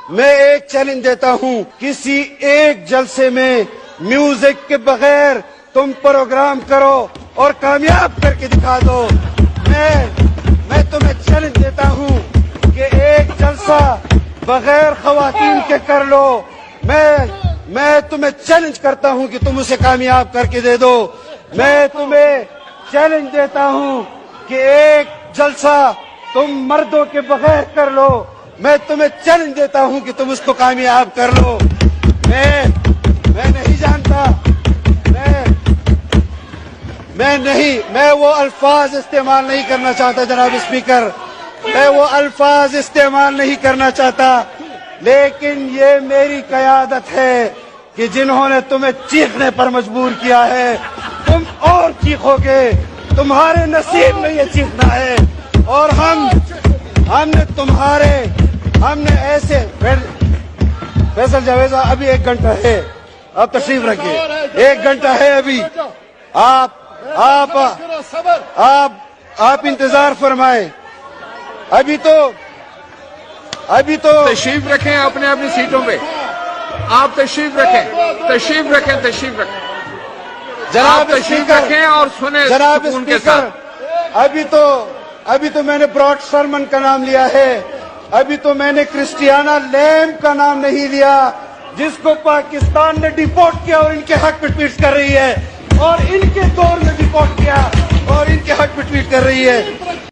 میں ایک چیلنج دیتا ہوں، کسی ایک جلسے میں میوزک کے بغیر تم پروگرام کرو اور کامیاب کر کے دکھا دو۔ میں تمہیں چیلنج دیتا ہوں کہ ایک جلسہ بغیر خواتین کے کر لو۔ میں تمہیں چیلنج کرتا ہوں کہ تم اسے کامیاب کر کے دے دو۔ میں تمہیں چیلنج دیتا ہوں کہ ایک جلسہ تم مردوں کے بغیر کر لو۔ میں تمہیں چیلنج دیتا ہوں کہ تم اس کو کامیاب کر لو۔ میں نہیں جانتا، میں وہ الفاظ استعمال نہیں کرنا چاہتا جناب اسپیکر، میں وہ الفاظ استعمال نہیں کرنا چاہتا، لیکن یہ میری قیادت ہے کہ جنہوں نے تمہیں چیخنے پر مجبور کیا ہے تم اور چیخو گے، تمہارے نصیب میں یہ چیخنا ہے۔ اور ہم نے ایسے فیصل جاوید صاحب، ابھی 1 گھنٹہ ہے، آپ تشریف رکھیے، 1 گھنٹہ ہے ابھی، آپ انتظار فرمائیں۔ ابھی تو تشریف رکھیں اپنی سیٹوں پہ، آپ تشریف رکھیں جناب تشریف رکھیں اور سنیں جناب سکون کے اسپیکر، ساتھ۔ ابھی تو میں نے براڈ سرمن کا نام لیا ہے، ابھی تو میں نے کرسٹیانا لیمب کا نام نہیں لیا، جس کو پاکستان نے ڈیپورٹ کیا اور ان کے حق میں ٹویٹ کر رہی ہے، اور ان کے دور میں ڈیپورٹ کیا اور ان کے حق میں ٹویٹ کر رہی ہے۔